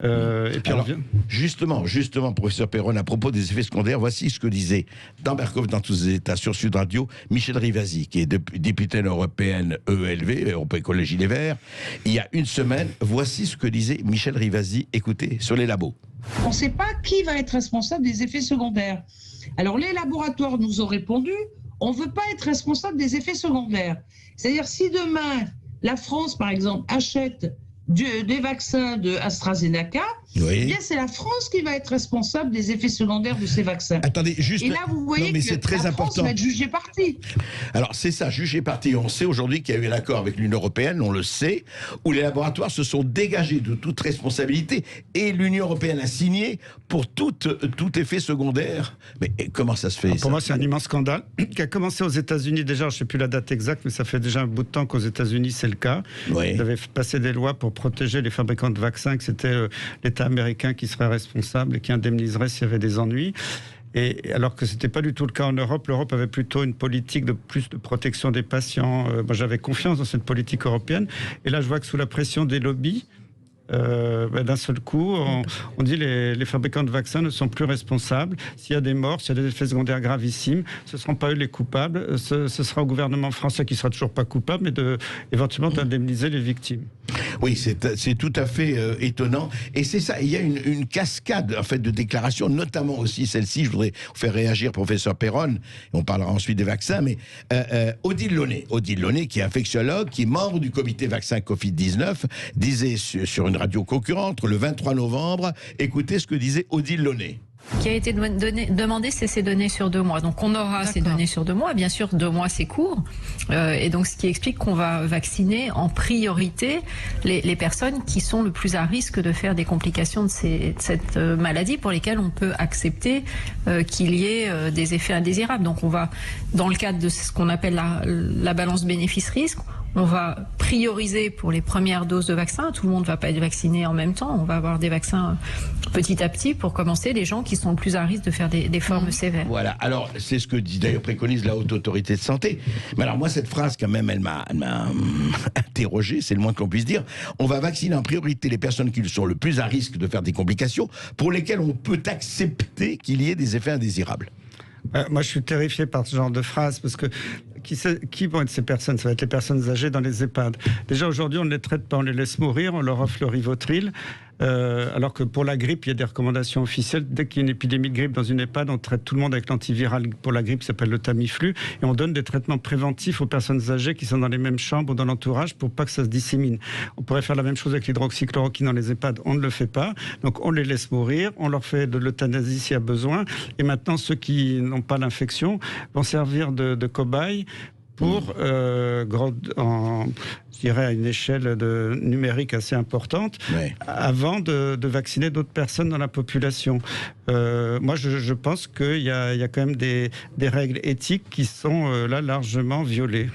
Et puis Alors, justement, professeur Perron, à propos des effets secondaires, voici ce que disait dans Berkov dans tous les États sur Sud Radio, Michel Rivasi, qui est députée européenne EELV, Europe Écologie Les Verts. Il y a une semaine, voici ce que disait Michel Rivasi, écoutez, sur les labos. On ne sait pas qui va être responsable des effets secondaires. Alors les laboratoires nous ont répondu, on ne veut pas être responsable des effets secondaires. C'est-à-dire si demain, la France, par exemple, achète des vaccins de AstraZeneca, Oui. eh bien c'est la France qui va être responsable des effets secondaires de ces vaccins. Attendez, juste. Et là, vous voyez que c'est très la France important. va être jugée partie. Alors, c'est ça, jugé parti. On sait aujourd'hui qu'il y a eu un accord avec l'Union européenne, on le sait, où les laboratoires se sont dégagés de toute responsabilité et l'Union européenne a signé pour tout effet secondaire. Mais comment ça se fait Pour moi, c'est un immense scandale qui a commencé aux États-Unis déjà. Je ne sais plus la date exacte, mais ça fait déjà un bout de temps qu'aux États-Unis, c'est le cas. Oui. Ils avaient passé des lois pour protéger les fabricants de vaccins, que c'était l'État américain qui serait responsable et qui indemniserait s'il y avait des ennuis. Et alors que ce n'était pas du tout le cas en Europe, l'Europe avait plutôt une politique de plus de protection des patients. Moi, j'avais confiance dans cette politique européenne. Et là, je vois que sous la pression des lobbies, d'un seul coup, on dit les fabricants de vaccins ne sont plus responsables. S'il y a des morts, s'il y a des effets secondaires gravissimes, ce ne seront pas eux les coupables. Ce sera au gouvernement français qui ne sera toujours pas coupable, mais éventuellement d'indemniser les victimes. Oui, c'est tout à fait étonnant. Et c'est ça, il y a une cascade en fait, de déclarations, notamment aussi celle-ci. Je voudrais vous faire réagir, professeur Perron. On parlera ensuite des vaccins. Mais Odile Launay, qui est infectiologue, qui est membre du comité vaccin Covid-19, disait sur une radio concurrente le 23 novembre, écoutez ce que disait Odile Launay. Qui a été demandé, c'est ces données sur 2 mois. Donc on aura ces données sur 2 mois. Bien sûr, 2 mois c'est court. Et donc ce qui explique qu'on va vacciner en priorité les personnes qui sont le plus à risque de faire des complications de cette maladie pour lesquelles on peut accepter qu'il y ait des effets indésirables. Donc on va, dans le cadre de ce qu'on appelle la balance bénéfice-risque, on va prioriser pour les premières doses de vaccins. Tout le monde ne va pas être vacciné en même temps. On va avoir des vaccins petit à petit pour commencer les gens qui sont le plus à risque de faire des formes sévères. Voilà. Alors, c'est ce que d'ailleurs préconise la Haute Autorité de Santé. Mais alors, moi, cette phrase, quand même, elle m'a interrogé, c'est le moins qu'on puisse dire. On va vacciner en priorité les personnes qui sont le plus à risque de faire des complications, pour lesquelles on peut accepter qu'il y ait des effets indésirables. Moi, je suis terrifié par ce genre de phrase, parce que qui vont être ces personnes? Ça va être les personnes âgées dans les EHPAD. Déjà, aujourd'hui, on ne les traite pas, on les laisse mourir, on leur offre le Rivotril. Alors que pour la grippe, il y a des recommandations officielles. Dès qu'il y a une épidémie de grippe dans une EHPAD, on traite tout le monde avec l'antiviral pour la grippe qui s'appelle le Tamiflu. Et on donne des traitements préventifs aux personnes âgées qui sont dans les mêmes chambres ou dans l'entourage pour pas que ça se dissémine. On pourrait faire la même chose avec l'hydroxychloroquine dans les EHPAD. On ne le fait pas. Donc on les laisse mourir. On leur fait de l'euthanasie s'il y a besoin. Et maintenant, ceux qui n'ont pas l'infection vont servir de cobayes pour, je dirais, à une échelle numérique assez importante, Ouais. avant de vacciner d'autres personnes dans la population. Moi, je pense qu'il y a quand même des règles éthiques qui sont là largement violées.